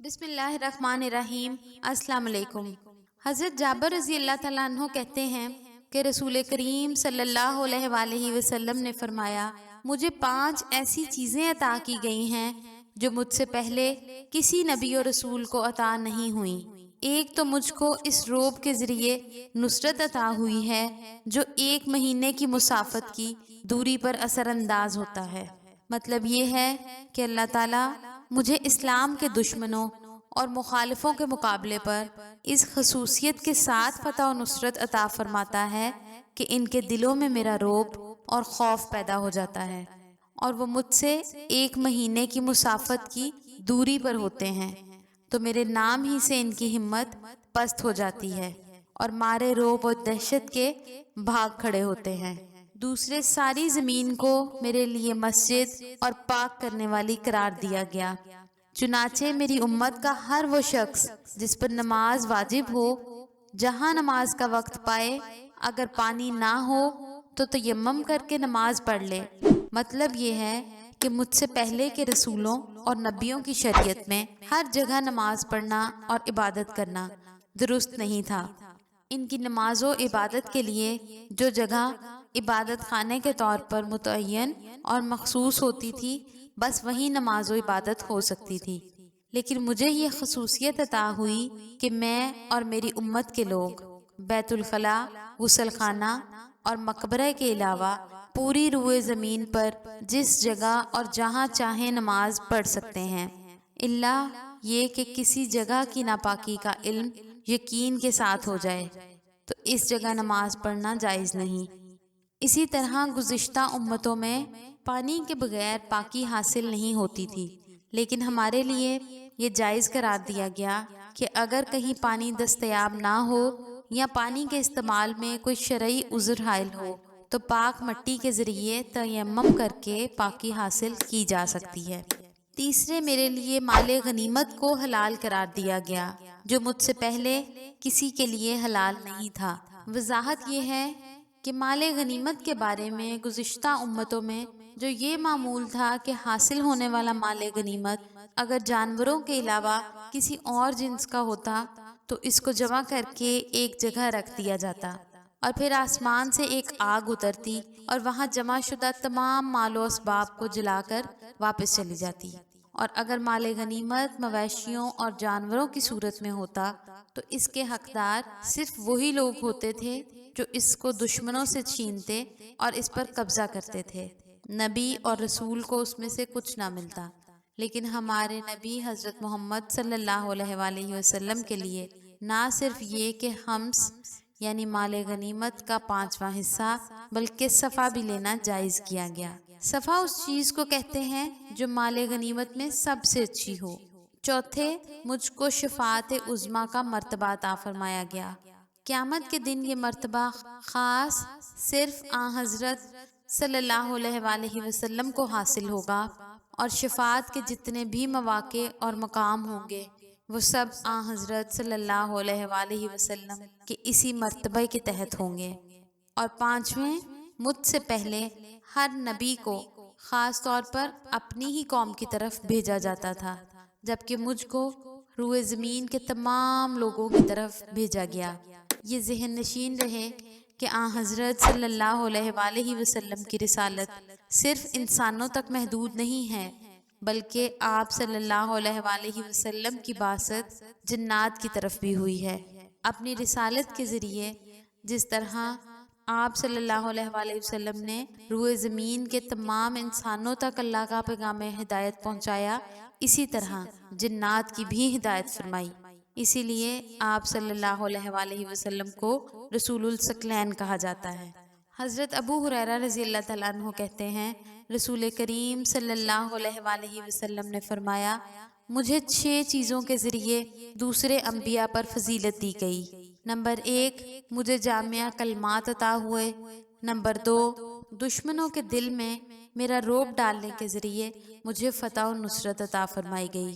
بسم اللہ الرحمن الرحیم۔ السلام علیکم۔ حضرت جابر رضی اللہ تعالیٰ عنہ کہتے ہیں کہ رسول کریم صلی اللہ علیہ وآلہ وسلم نے فرمایا، مجھے 5 ایسی چیزیں عطا کی گئی ہیں جو مجھ سے پہلے کسی نبی اور رسول کو عطا نہیں ہوئیں۔ ایک تو مجھ کو اس روب کے ذریعے نصرت عطا ہوئی ہے جو 1 مہینے کی مسافت کی دوری پر اثر انداز ہوتا ہے۔ مطلب یہ ہے کہ اللہ تعالیٰ مجھے اسلام کے دشمنوں اور مخالفوں کے مقابلے پر اس خصوصیت کے ساتھ فتح و نصرت عطا فرماتا ہے کہ ان کے دلوں میں میرا رعب اور خوف پیدا ہو جاتا ہے، اور وہ مجھ سے 1 مہینے کی مسافت کی دوری پر ہوتے ہیں، تو میرے نام ہی سے ان کی ہمت پست ہو جاتی ہے اور مارے رعب اور دہشت کے بھاگ کھڑے ہوتے ہیں۔ دوسرے، ساری زمین کو میرے لیے مسجد اور پاک کرنے والی قرار دیا گیا، چنانچہ میری امت کا ہر وہ شخص جس پر نماز واجب ہو، جہاں نماز کا وقت پائے، اگر پانی نہ ہو تو تیمم کر کے نماز پڑھ لے۔ مطلب یہ ہے کہ مجھ سے پہلے کے رسولوں اور نبیوں کی شریعت میں ہر جگہ نماز پڑھنا اور عبادت کرنا درست نہیں تھا۔ ان کی نماز و عبادت کے لیے جو جگہ عبادت خانے کے طور پر متعین اور مخصوص ہوتی تھی، بس وہیں نماز و عبادت ہو سکتی تھی۔ لیکن مجھے یہ خصوصیت عطا ہوئی کہ میں اور میری امت کے لوگ بیت الخلاء، غسل خانہ اور مقبرہ کے علاوہ پوری روئے زمین پر جس جگہ اور جہاں چاہیں نماز پڑھ سکتے ہیں، الا یہ کہ کسی جگہ کی ناپاکی کا علم یقین کے ساتھ ہو جائے تو اس جگہ نماز پڑھنا جائز نہیں۔ اسی طرح گزشتہ امتوں میں پانی کے بغیر پاکی حاصل نہیں ہوتی تھی، لیکن ہمارے لیے یہ جائز قرار دیا گیا کہ اگر کہیں پانی دستیاب نہ ہو یا پانی کے استعمال میں کوئی شرعی عذر حائل ہو تو پاک مٹی کے ذریعے تیمم کر کے پاکی حاصل کی جا سکتی ہے۔ تیسرے، میرے لیے مال غنیمت کو حلال قرار دیا گیا جو مجھ سے پہلے کسی کے لیے حلال نہیں تھا۔ وضاحت یہ ہے کہ مال غنیمت کے بارے میں گزشتہ امتوں میں جو یہ معمول تھا کہ حاصل ہونے والا مال غنیمت اگر جانوروں کے علاوہ کسی اور جنس کا ہوتا تو اس کو جمع کر کے ایک جگہ رکھ دیا جاتا، اور پھر آسمان سے ایک آگ اترتی اور وہاں جمع شدہ تمام مال و اسباب کو جلا کر واپس چلی جاتی۔ اور اگر مال غنیمت مویشیوں اور جانوروں کی صورت میں ہوتا تو اس کے حقدار صرف وہی لوگ ہوتے تھے جو اس کو دشمنوں سے چھینتے اور اس پر قبضہ کرتے تھے۔ نبی اور رسول کو اس میں سے کچھ نہ ملتا، لیکن ہمارے نبی حضرت محمد صلی اللہ علیہ وآلہ وسلم کے لیے نہ صرف یہ کہ خمس یعنی مال غنیمت کا 5واں حصہ بلکہ صفا بھی لینا جائز کیا گیا۔ صفا اس چیز کو کہتے ہیں جو مال غنیمت میں سب سے اچھی ہو۔ چوتھے، مجھ کو شفاعت عظمیٰ کا مرتبہ عطا فرمایا گیا۔ قیامت کے دن یہ مرتبہ خاص صرف آن حضرت صلی اللہ علیہ وآلہ وسلم کو حاصل ہوگا، اور شفاعت کے جتنے بھی مواقع اور مقام ہوں گے وہ سب آن حضرت صلی اللہ علیہ وآلہ وسلم کے اسی مرتبہ کے تحت ہوں گے۔ اور پانچویں، مجھ سے پہلے ہر نبی کو خاص طور پر اپنی ہی قوم کی طرف بھیجا جاتا تھا، جبکہ مجھ کو روئے زمین کے تمام لوگوں کی طرف بھیجا گیا۔ یہ ذہن نشین رہے کہ آن حضرت صلی اللہ علیہ وآلہ وسلم کی رسالت صرف انسانوں تک محدود نہیں ہے، بلکہ آپ صلی اللہ علیہ وآلہ وسلم کی بعثت جنات کی طرف بھی ہوئی ہے۔ اپنی رسالت کے ذریعے جس طرح آپ صلی اللہ علیہ وآلہ وسلم نے روئے زمین کے تمام انسانوں تک اللہ کا پیغام ہدایت پہنچایا، اسی طرح جنات کی بھی ہدایت فرمائی۔ اسی لیے آپ صلی اللہ علیہ وآلہ وسلم کو رسول الثقلین کہا جاتا ہے۔ حضرت ابو ہریرہ رضی اللہ تعالیٰ عنہ کہتے ہیں، رسول کریم صلی اللہ علیہ وآلہ وسلم نے فرمایا، مجھے 6 چیزوں کے ذریعے دوسرے انبیاء پر فضیلت دی گئی۔ نمبر 1، مجھے جامع کلمات عطا ہوئے۔ نمبر 2، دشمنوں کے دل میں میرا رعب ڈالنے کے ذریعے مجھے فتح و نصرت عطا فرمائی گئی۔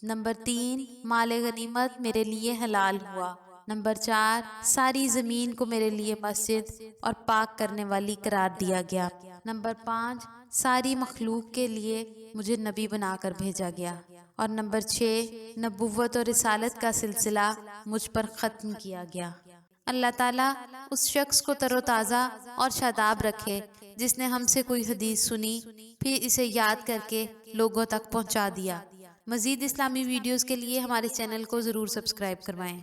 نمبر 3، مال غنیمت میرے لیے حلال ہوا۔ نمبر 4، ساری زمین کو میرے لیے مسجد اور پاک کرنے والی قرار دیا گیا۔ نمبر 5، ساری مخلوق کے لیے مجھے نبی بنا کر بھیجا گیا۔ اور نمبر 6 نبوت اور رسالت کا سلسلہ مجھ پر ختم کیا گیا۔ اللہ تعالیٰ اس شخص کو تر و تازہ اور شاداب رکھے جس نے ہم سے کوئی حدیث سنی پھر اسے یاد کر کے لوگوں تک پہنچا دیا۔ مزید اسلامی ویڈیوز کے لیے ہمارے چینل کو ضرور سبسکرائب کروائیں۔